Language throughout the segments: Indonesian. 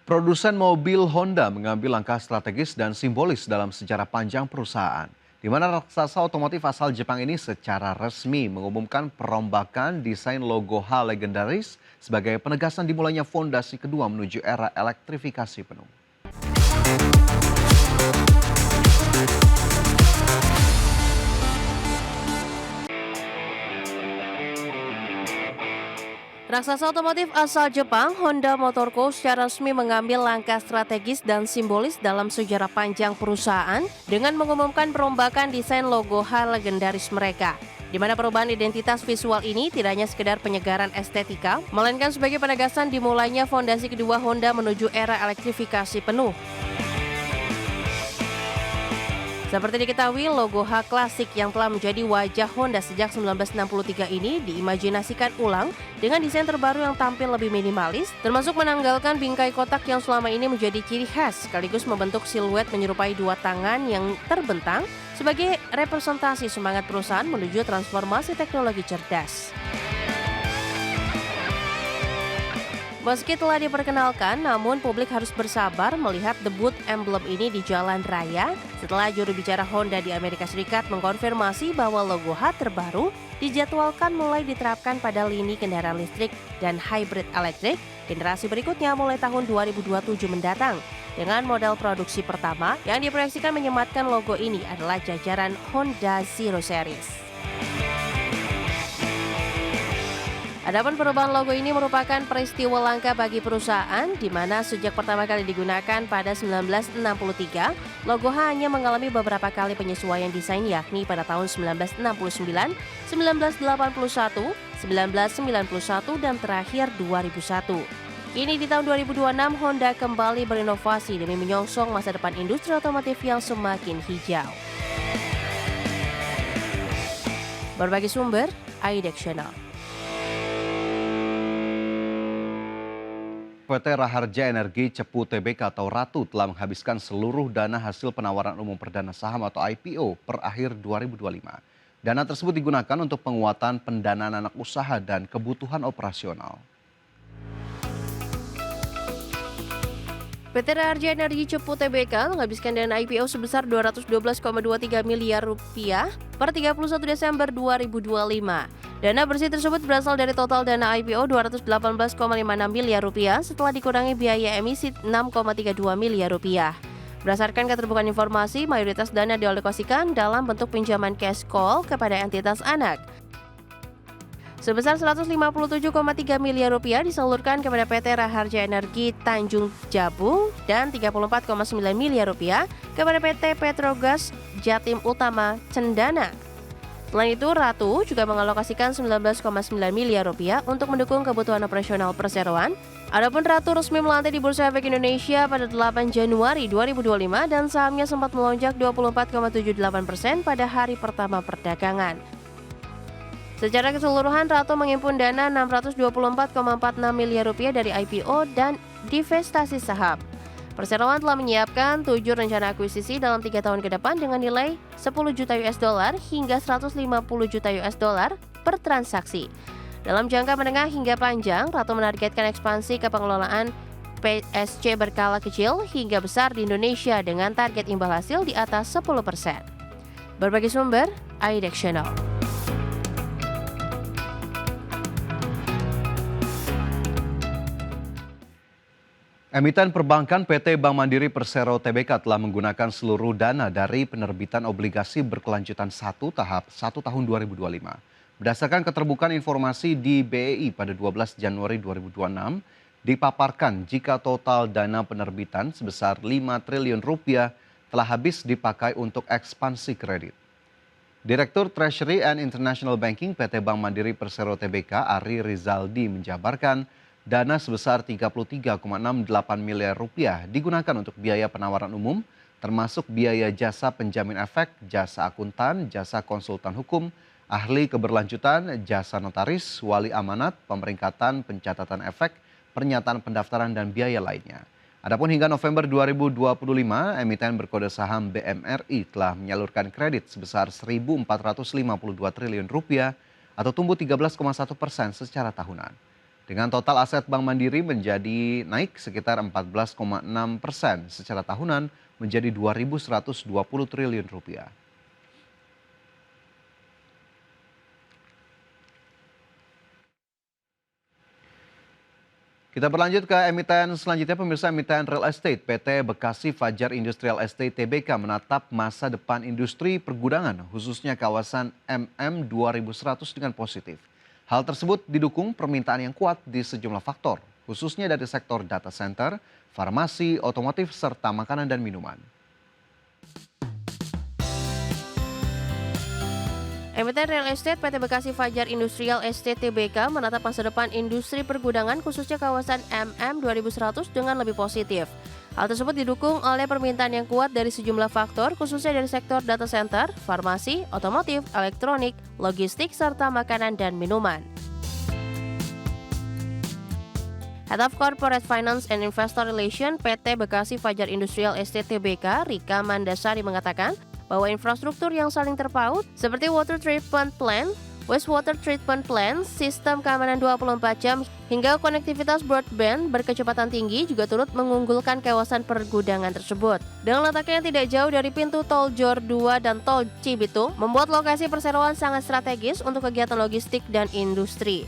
Produsen mobil Honda mengambil langkah strategis dan simbolis dalam sejarah panjang perusahaan, di mana raksasa otomotif asal Jepang ini secara resmi mengumumkan perombakan desain logo H legendaris sebagai penegasan dimulainya fondasi kedua menuju era elektrifikasi penuh. Raksasa otomotif asal Jepang, Honda Motor Co. secara resmi mengambil langkah strategis dan simbolis dalam sejarah panjang perusahaan dengan mengumumkan perombakan desain logo H legendaris mereka. Di mana perubahan identitas visual ini tidak hanya sekedar penyegaran estetika, melainkan sebagai penegasan dimulainya fondasi kedua Honda menuju era elektrifikasi penuh. Seperti diketahui, logo H klasik yang telah menjadi wajah Honda sejak 1963 ini diimajinasikan ulang dengan desain terbaru yang tampil lebih minimalis, termasuk menanggalkan bingkai kotak yang selama ini menjadi ciri khas, sekaligus membentuk siluet menyerupai dua tangan yang terbentang sebagai representasi semangat perusahaan menuju transformasi teknologi cerdas. Meski telah diperkenalkan, namun publik harus bersabar melihat debut emblem ini di jalan raya setelah juru bicara Honda di Amerika Serikat mengkonfirmasi bahwa logo H terbaru dijadwalkan mulai diterapkan pada lini kendaraan listrik dan hybrid elektrik generasi berikutnya mulai tahun 2027 mendatang. Dengan model produksi pertama yang diproyeksikan menyematkan logo ini adalah jajaran Honda Zero Series. Adapun perubahan logo ini merupakan peristiwa langka bagi perusahaan di mana sejak pertama kali digunakan pada 1963, logo H hanya mengalami beberapa kali penyesuaian desain yakni pada tahun 1969, 1981, 1991 dan terakhir 2001. Kini di tahun 2026 Honda kembali berinovasi demi menyongsong masa depan industri otomotif yang semakin hijau. Berbagai sumber, IDEX Channel. PT Raharja Energi Cepu Tbk atau Ratu telah menghabiskan seluruh dana hasil penawaran umum perdana saham atau IPO per akhir 2025. Dana tersebut digunakan untuk penguatan pendanaan anak usaha dan kebutuhan operasional. PT Raharja Energi Cepu Tbk menghabiskan dana IPO sebesar Rp212,23 miliar per 31 Desember 2025. Dana bersih tersebut berasal dari total dana IPO Rp218,56 miliar setelah dikurangi biaya emisi Rp6,32 miliar. Berdasarkan keterbukaan informasi, mayoritas dana dialokasikan dalam bentuk pinjaman cash call kepada entitas anak. Sebesar Rp157,3 miliar disalurkan kepada PT Raharja Energi Tanjung Jabung dan Rp34,9 miliar kepada PT Petrogas Jatim Utama Cendana. Selain itu, Ratu juga mengalokasikan Rp19,9 miliar untuk mendukung kebutuhan operasional perseroan. Adapun Ratu resmi melantai di Bursa Efek Indonesia pada 8 Januari 2025 dan sahamnya sempat melonjak 24,78% pada hari pertama perdagangan. Secara keseluruhan, Ratu menghimpun dana Rp624,46 miliar dari IPO dan divestasi saham. Perseroan telah menyiapkan 7 rencana akuisisi dalam 3 tahun ke depan dengan nilai 10 juta US dollar hingga 150 juta US dollar per transaksi. Dalam jangka menengah hingga panjang, Ratu menargetkan ekspansi ke pengelolaan PSC berskala kecil hingga besar di Indonesia dengan target imbal hasil di atas 10%. Berbagai sumber, IDEX Channel. Emiten perbankan PT Bank Mandiri Persero Tbk telah menggunakan seluruh dana dari penerbitan obligasi berkelanjutan 1 tahap 1 tahun 2025. Berdasarkan keterbukaan informasi di BEI pada 12 Januari 2026, dipaparkan jika total dana penerbitan sebesar Rp5 triliun telah habis dipakai untuk ekspansi kredit. Direktur Treasury and International Banking PT Bank Mandiri Persero Tbk Ari Rizaldi menjabarkan dana sebesar Rp33,68 miliar digunakan untuk biaya penawaran umum, termasuk biaya jasa penjamin efek, jasa akuntan, jasa konsultan hukum, ahli keberlanjutan, jasa notaris, wali amanat, pemeringkatan, pencatatan efek, pernyataan pendaftaran, dan biaya lainnya. Adapun hingga November 2025, emiten berkode saham BMRI telah menyalurkan kredit sebesar Rp1.452 triliun atau tumbuh 13,1% secara tahunan. Dengan total aset Bank Mandiri menjadi naik sekitar 14,6% secara tahunan menjadi 2.120 triliun rupiah. Kita berlanjut ke emiten selanjutnya, pemirsa. Emiten real estate PT Bekasi Fajar Industrial Estate Tbk menatap masa depan industri pergudangan khususnya kawasan MM 2100 dengan positif. Hal tersebut didukung permintaan yang kuat di sejumlah faktor, khususnya dari sektor data center, farmasi, otomotif, serta makanan dan minuman. Emiten Real Estate PT Bekasi Fajar Industrial Estate Tbk menatap masa depan industri pergudangan khususnya kawasan MM 2100 dengan lebih positif. Hal tersebut didukung oleh permintaan yang kuat dari sejumlah faktor khususnya dari sektor data center, farmasi, otomotif, elektronik, logistik, serta makanan dan minuman. Head of Corporate Finance and Investor Relation PT Bekasi Fajar Industrial Estate Tbk, Rika Mandasari mengatakan bahwa infrastruktur yang saling terpaut seperti water treatment plant, wastewater treatment plant, sistem keamanan 24 jam, hingga konektivitas broadband berkecepatan tinggi juga turut mengunggulkan kawasan pergudangan tersebut. Dengan letaknya yang tidak jauh dari pintu tol Jor 2 dan tol Cibitung, membuat lokasi perseroan sangat strategis untuk kegiatan logistik dan industri.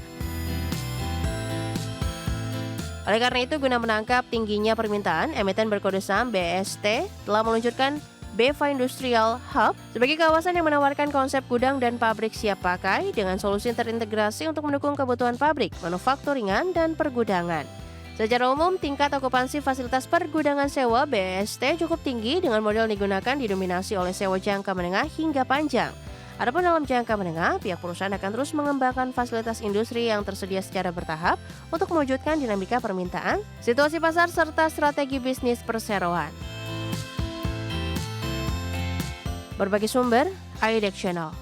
Oleh karena itu, guna menangkap tingginya permintaan, emiten berkode saham BST telah meluncurkan Beva Industrial Hub sebagai kawasan yang menawarkan konsep gudang dan pabrik siap pakai dengan solusi terintegrasi untuk mendukung kebutuhan pabrik, manufakturingan, dan pergudangan. Secara umum, tingkat okupansi fasilitas pergudangan sewa BST cukup tinggi dengan model digunakan didominasi oleh sewa jangka menengah hingga panjang. Adapun dalam jangka menengah, pihak perusahaan akan terus mengembangkan fasilitas industri yang tersedia secara bertahap untuk mewujudkan dinamika permintaan, situasi pasar, serta strategi bisnis perseroan. Berbagai sumber, IDEX Channel.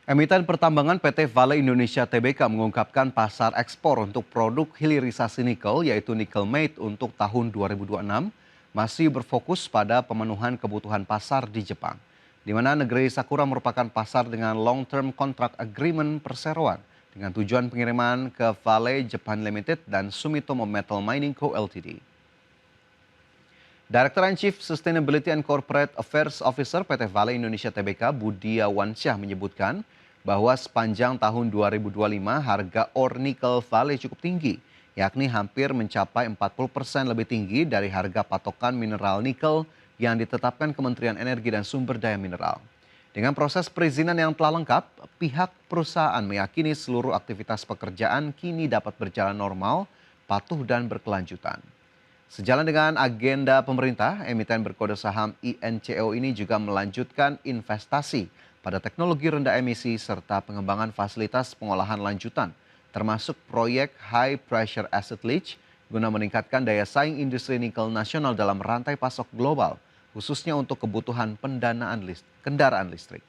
Emiten pertambangan PT Vale Indonesia Tbk mengungkapkan pasar ekspor untuk produk hilirisasi nikel yaitu Nickel Matte untuk tahun 2026 masih berfokus pada pemenuhan kebutuhan pasar di Jepang, di mana negeri Sakura merupakan pasar dengan long-term contract agreement perseroan dengan tujuan pengiriman ke Vale Japan Limited dan Sumitomo Metal Mining Co. Ltd. Director and Chief Sustainability and Corporate Affairs Officer PT Vale Indonesia Tbk Budi Awansyah menyebutkan bahwa sepanjang tahun 2025 harga ore nikel Vale cukup tinggi, yakni hampir mencapai 40% lebih tinggi dari harga patokan mineral nikel yang ditetapkan Kementerian Energi dan Sumber Daya Mineral. Dengan proses perizinan yang telah lengkap, pihak perusahaan meyakini seluruh aktivitas pekerjaan kini dapat berjalan normal, patuh dan berkelanjutan. Sejalan dengan agenda pemerintah, emiten berkode saham INCO ini juga melanjutkan investasi pada teknologi rendah emisi serta pengembangan fasilitas pengolahan lanjutan, termasuk proyek High Pressure Acid Leach guna meningkatkan daya saing industri nikel nasional dalam rantai pasok global, khususnya untuk kebutuhan pendanaan kendaraan listrik.